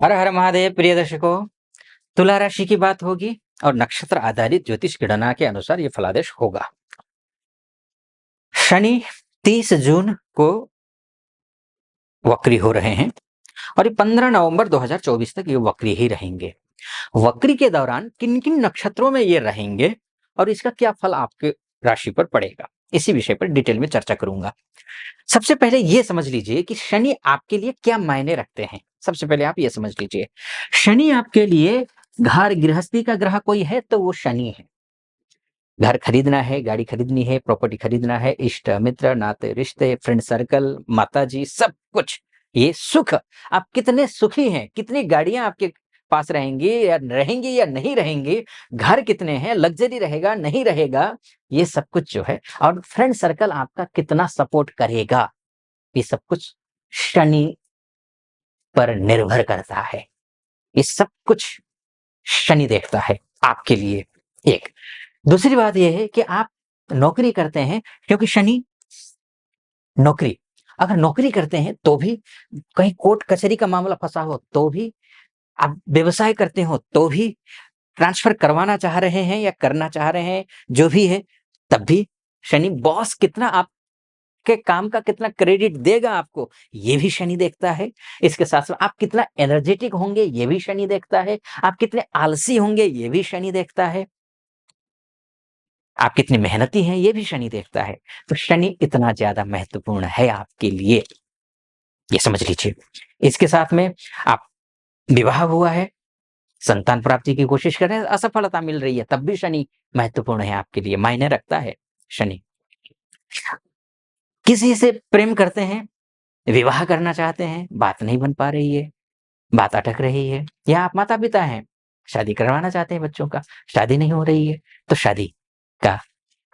हर हर महादेव। प्रिय दर्शकों, तुला राशि की बात होगी और नक्षत्र आधारित ज्योतिष गणना के अनुसार ये फलादेश होगा। शनि 30 जून को वक्री हो रहे हैं और ये 15 नवंबर 2024 तक ये वक्री ही रहेंगे। वक्री के दौरान किन किन नक्षत्रों में ये रहेंगे और इसका क्या फल आपके राशि पर पड़ेगा, इसी विषय पर डिटेल में चर्चा करूंगा। सबसे पहले ये समझ लीजिए कि शनि आपके लिए क्या मायने रखते हैं। सबसे पहले आप ये समझ लीजिए, शनि आपके लिए घर गृहस्थी का ग्रह कोई है तो वो शनि है। घर खरीदना है, गाड़ी खरीदनी है, प्रॉपर्टी खरीदना है, इष्ट मित्र नाते रिश्ते, फ्रेंड सर्कल, माताजी, सब कुछ ये सुख। आप कितने सुखी हैं, कितनी गाड़ियां आपके पास रहेंगी या नहीं रहेंगी, घर कितने हैं, लग्जरी रहेगा नहीं रहेगा, ये सब कुछ जो है, और फ्रेंड सर्कल आपका कितना सपोर्ट करेगा, ये सब कुछ शनि पर निर्भर करता है। ये सब कुछ शनि देखता है आपके लिए। एक दूसरी बात यह है कि आप नौकरी करते हैं, क्योंकि शनि नौकरी, अगर नौकरी करते हैं तो भी, कहीं कोर्ट कचहरी का मामला फंसा हो तो भी, आप व्यवसाय करते हो तो भी, ट्रांसफर करवाना चाह रहे हैं या करना चाह रहे हैं, जो भी है, तब भी शनि बॉस कितना आपके काम का कितना क्रेडिट देगा आपको, ये भी शनि देखता है। इसके साथ साथ आप कितना एनर्जेटिक होंगे, ये भी शनि देखता है। आप कितने आलसी होंगे, ये भी शनि देखता है। आप कितने मेहनती हैं, ये भी शनि देखता है। तो शनि इतना ज्यादा महत्वपूर्ण है आपके लिए, ये समझ लीजिए। इसके साथ में आप विवाह हुआ है, संतान प्राप्ति की कोशिश कर रहे हैं, असफलता मिल रही है, तब भी शनि महत्वपूर्ण है आपके लिए, मायने रखता है शनि। किसी से प्रेम करते हैं, विवाह करना चाहते हैं, बात नहीं बन पा रही है, बात अटक रही है, या आप माता पिता हैं, शादी करवाना चाहते हैं बच्चों का, शादी नहीं हो रही है, तो शादी का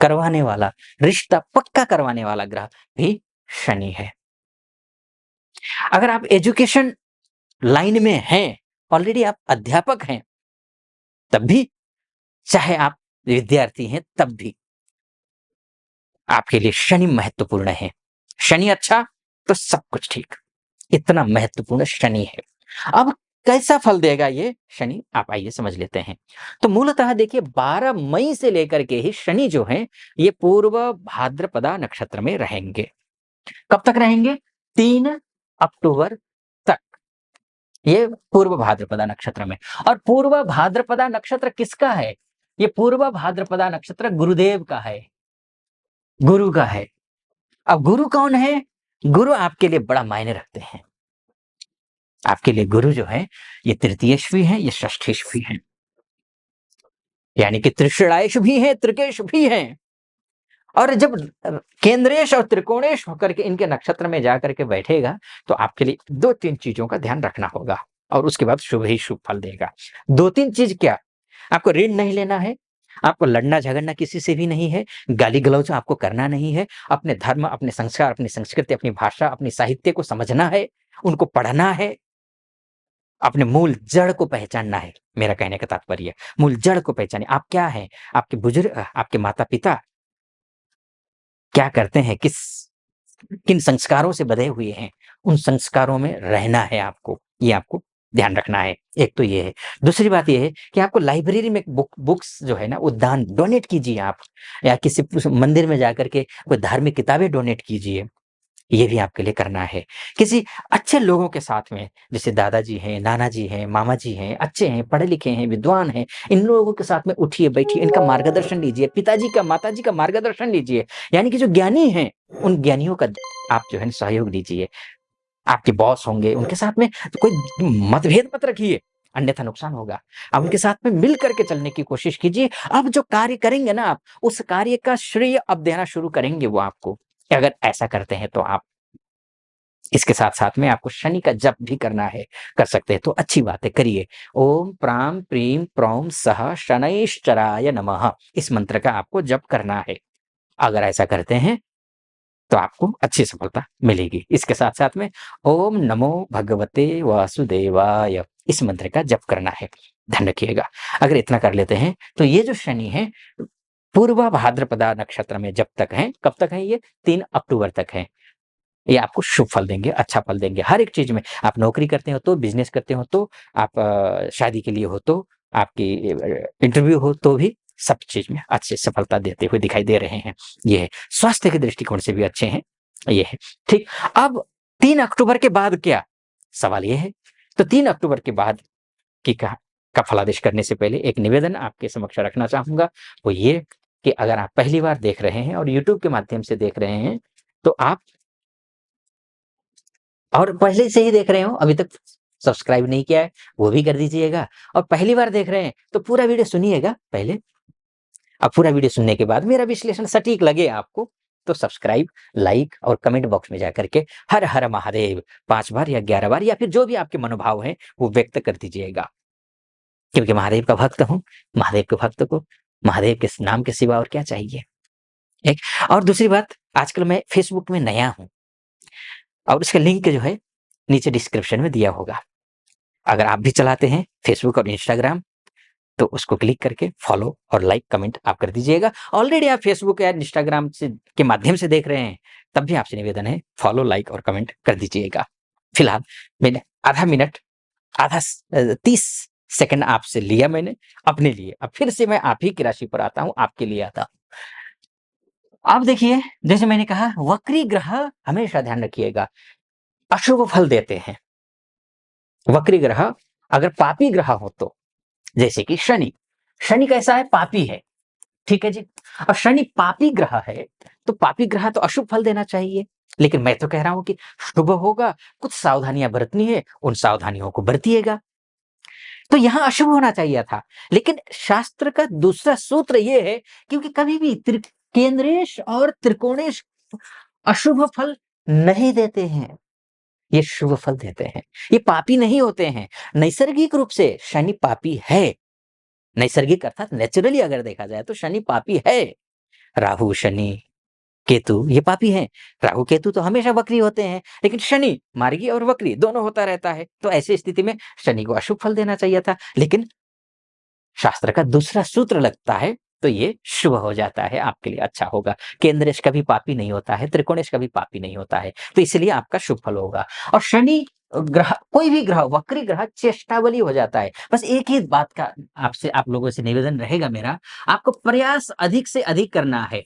करवाने वाला, रिश्ता पक्का करवाने वाला ग्रह भी शनि है। अगर आप एजुकेशन लाइन में हैं, ऑलरेडी आप अध्यापक हैं, तब भी, चाहे आप विद्यार्थी हैं, तब भी आपके लिए शनि महत्वपूर्ण है। शनि अच्छा तो सब कुछ ठीक, इतना महत्वपूर्ण शनि है। अब कैसा फल देगा ये शनि, आप आइए समझ लेते हैं। तो मूलतः देखिए, 12 मई से लेकर के ही शनि जो है ये पूर्व भाद्रपदा नक्षत्र में रहेंगे। कब तक रहेंगे? 3 अक्टूबर तक ये पूर्व भाद्रपदा नक्षत्र में। और पूर्व भाद्रपदा नक्षत्र किसका है? ये पूर्व भाद्रपदा नक्षत्र गुरुदेव का है, गुरु का है। अब गुरु कौन है? गुरु आपके लिए बड़ा मायने रखते हैं। आपके लिए गुरु जो है ये तृतीयेश भी है, ये षष्ठेश भी है, यानी कि त्रिषणायश भी है, त्रिकेश भी है। और जब केंद्रेश और त्रिकोणेश होकर के इनके नक्षत्र में जाकर के बैठेगा, तो आपके लिए 2-3 चीजों का ध्यान रखना होगा और उसके बाद शुभ ही शुभ फल देगा। 2-3 चीज क्या? आपको ऋण नहीं लेना है, आपको लड़ना झगड़ना किसी से भी नहीं है, गाली गलौज आपको करना नहीं है, अपने धर्म, अपने संस्कार, अपनी संस्कृति, अपनी भाषा, अपनी साहित्य को समझना है, उनको पढ़ना है, अपने मूल जड़ को पहचानना है। मेरा कहने का तात्पर्य, मूल जड़ को पहचाने। आप क्या हैं? आपके बुजुर्ग, आपके माता पिता क्या करते हैं, किन संस्कारों से बंधे हुए हैं, उन संस्कारों में रहना है आपको, ये आपको ध्यान रखना है। एक तो ये है। दूसरी बात ये है कि आपको लाइब्रेरी में बुक्स जो है ना, वो दान डोनेट कीजिए आप, या किसी मंदिर में जाकर के कोई धार्मिक किताबें डोनेट कीजिए, ये भी आपके लिए करना है। किसी अच्छे लोगों के साथ में, जैसे दादाजी हैं, नाना जी हैं, मामा जी हैं, अच्छे हैं, पढ़े लिखे हैं, विद्वान हैं, इन लोगों के साथ में उठिए बैठिए, इनका मार्गदर्शन लीजिए, पिताजी का माताजी का मार्गदर्शन लीजिए, यानी कि जो ज्ञानी हैं उन ज्ञानियों का आप जो है सहयोग लीजिए। आपके बॉस होंगे, उनके साथ में तो कोई मतभेद मत रखिए, अन्यथा नुकसान होगा। आप उनके साथ में मिल करके चलने की कोशिश कीजिए। अब जो कार्य करेंगे ना आप, उस कार्य का श्रेय अब देना शुरू करेंगे वो आपको। अगर ऐसा करते हैं तो आप, इसके साथ-साथ में आपको शनि का जप भी करना है, कर सकते हैं तो अच्छी बात है, करिए। ओम प्राम प्रीम प्रौम सः शनैश्चराय नमः, इस मंत्र का आपको जप करना है। अगर ऐसा करते हैं तो आपको अच्छी सफलता मिलेगी। इसके साथ-साथ में ओम नमो भगवते वासुदेवाय, इस मंत्र का जप करना है। ध्यान रखिएगा। अगर इतना कर लेते हैं तो ये जो शनि है पूर्व भाद्रपदा नक्षत्र में जब तक हैं, कब तक हैं ये? 3 अक्टूबर तक हैं। ये आपको शुभ फल देंगे, अच्छा फल देंगे हर एक चीज़ में। आप नौकरी करते हो तो, बिज़नेस करते हो तो, आप शादी के लिए हो तो, आपकी इंटरव्यू हो तो भी, सब चीज़ में अच्छी सफलता देते हुए दिखाई दे रहे हैं। ये है। स्वास्थ्य के दृष्टिकोण से भी अच्छे हैं, ये है। ठीक, अब 3 अक्टूबर के बाद क्या? सवाल ये है। तो 3 अक्टूबर के बाद की का फलादेश करने से पहले एक निवेदन आपके समक्ष रखना चाहूँगा, वो ये कि अगर आप पहली बार देख रहे हैं और यूट्यूब के माध्यम से देख रहे हैं, तो आप और पहले से ही देख रहे हो, अभी तक सब्सक्राइब नहीं किया है, वो भी कर दीजिएगा और पहली बार देख रहे हैं, तो पूरा वीडियो सुनिएगा पहले। अब पूरा वीडियो सुनने के बाद मेरा विश्लेषण सटीक लगे आपको, तो सब्सक्राइब, लाइक और कमेंट बॉक्स में जाकर के हर हर महादेव 5 बार या 11 बार या फिर जो भी आपके मनोभाव हैं, वो व्यक्त कर दीजिएगा। क्योंकि महादेव का भक्त हूँ, महादेव के भक्त को महादेव के नाम के सिवा और क्या चाहिए? एक और दूसरी बात, आजकल मैं फेसबुक में नया हूँ और उसका लिंक जो है नीचे डिस्क्रिप्शन में दिया होगा। अगर आप भी चलाते हैं फेसबुक और इंस्टाग्राम, तो उसको क्लिक करके फॉलो और लाइक कमेंट आप कर दीजिएगा। ऑलरेडी आप फेसबुक या इंस्टाग्राम से के माध्यम से देख रहे हैं, तब भी आपसे निवेदन है फॉलो, लाइक और कमेंट कर दीजिएगा। फिलहाल मैंने आधा मिनट, 30 सेकंड आपसे लिया मैंने अपने लिए। अब फिर से मैं आप ही की राशि पर आता हूँ, आपके लिए आता हूँ। अब देखिए, जैसे मैंने कहा वक्री ग्रह हमेशा ध्यान रखिएगा, अशुभ फल देते हैं। वक्री ग्रह अगर पापी ग्रह हो तो, जैसे कि शनि, शनि कैसा है? पापी है, ठीक है जी। और शनि पापी ग्रह है, तो पापी ग्रह तो अशुभ फल देना चाहिए, लेकिन मैं तो कह रहा हूं कि शुभ होगा, कुछ सावधानियां बरतनी है, उन सावधानियों को बरतिएगा। तो यहां अशुभ होना चाहिए था, लेकिन शास्त्र का दूसरा सूत्र यह है, क्योंकि कभी भी केंद्रेश और त्रिकोणेश अशुभ फल नहीं देते हैं, ये शुभ फल देते हैं। ये पापी नहीं होते हैं। नैसर्गिक रूप से शनि पापी है, नैसर्गिक अर्थात नेचुरली अगर देखा जाए तो शनि पापी है। राहु, शनि, केतु ये पापी हैं। राहु केतु तो हमेशा वक्री होते हैं, लेकिन शनि मार्गी और वक्री दोनों होता रहता है। तो ऐसी स्थिति में शनि को अशुभ फल देना चाहिए था, लेकिन शास्त्र का दूसरा सूत्र लगता है, तो ये शुभ हो जाता है, आपके लिए अच्छा होगा। केंद्रेश कभी पापी नहीं होता है, त्रिकोणेश कभी पापी नहीं होता है, तो इसलिए आपका शुभ फल होगा। और शनि ग्रह, कोई भी ग्रह, वक्री ग्रह चेष्टावली हो जाता है। बस एक ही बात का आपसे, आप लोगों से निवेदन रहेगा मेरा, आपको प्रयास अधिक से अधिक करना है।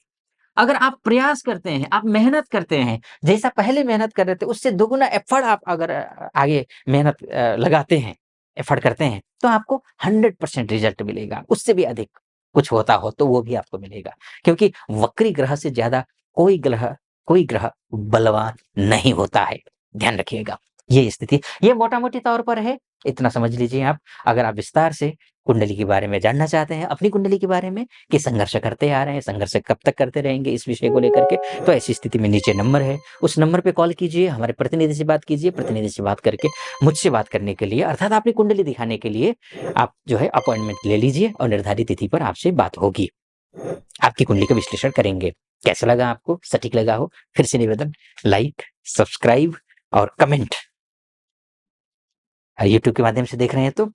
अगर आप प्रयास करते हैं, आप मेहनत करते हैं, जैसा पहले मेहनत कर रहे थे, उससे दोगुना एफर्ट आप अगर आगे मेहनत लगाते हैं, एफर्ट करते हैं, तो आपको 100% रिजल्ट मिलेगा। उससे भी अधिक कुछ होता हो, तो वो भी आपको मिलेगा। क्योंकि वक्री ग्रह से ज़्यादा कोई ग्रह बलवान नहीं होता है। ध्यान रखिएगा, ये स्थिति, ये मोटा-मोटी तौर पर है, इतना समझ लीजिए आप। अगर आप विस्तार से कुंडली के बारे में जानना चाहते हैं, अपनी कुंडली के बारे में कि संघर्ष करते आ रहे हैं, संघर्ष कब तक करते रहेंगे इस विषय को लेकर के, तो ऐसी स्थिति में नीचे नंबर है, उस नंबर पे कॉल कीजिए, हमारे प्रतिनिधि से बात कीजिए। प्रतिनिधि से बात करके मुझसे बात करने के लिए, अर्थात अपनी कुंडली दिखाने के लिए आप जो है अपॉइंटमेंट ले लीजिए और निर्धारित तिथि पर आपसे बात होगी। आपकी कुंडली का विश्लेषण करेंगे। कैसा लगा आपको? सटीक लगा हो? फिर से निवेदन, लाइक, सब्सक्राइब और कमेंट। यूट्यूब के माध्यम से देख रहे हैं तो,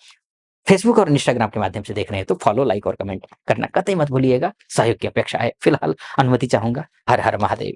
फेसबुक और इंस्टाग्राम के माध्यम से देख रहे हैं तो फॉलो, लाइक और कमेंट करना कतई मत भूलिएगा। सहयोग की अपेक्षा है। फिलहाल अनुमति चाहूंगा। हर हर महादेव।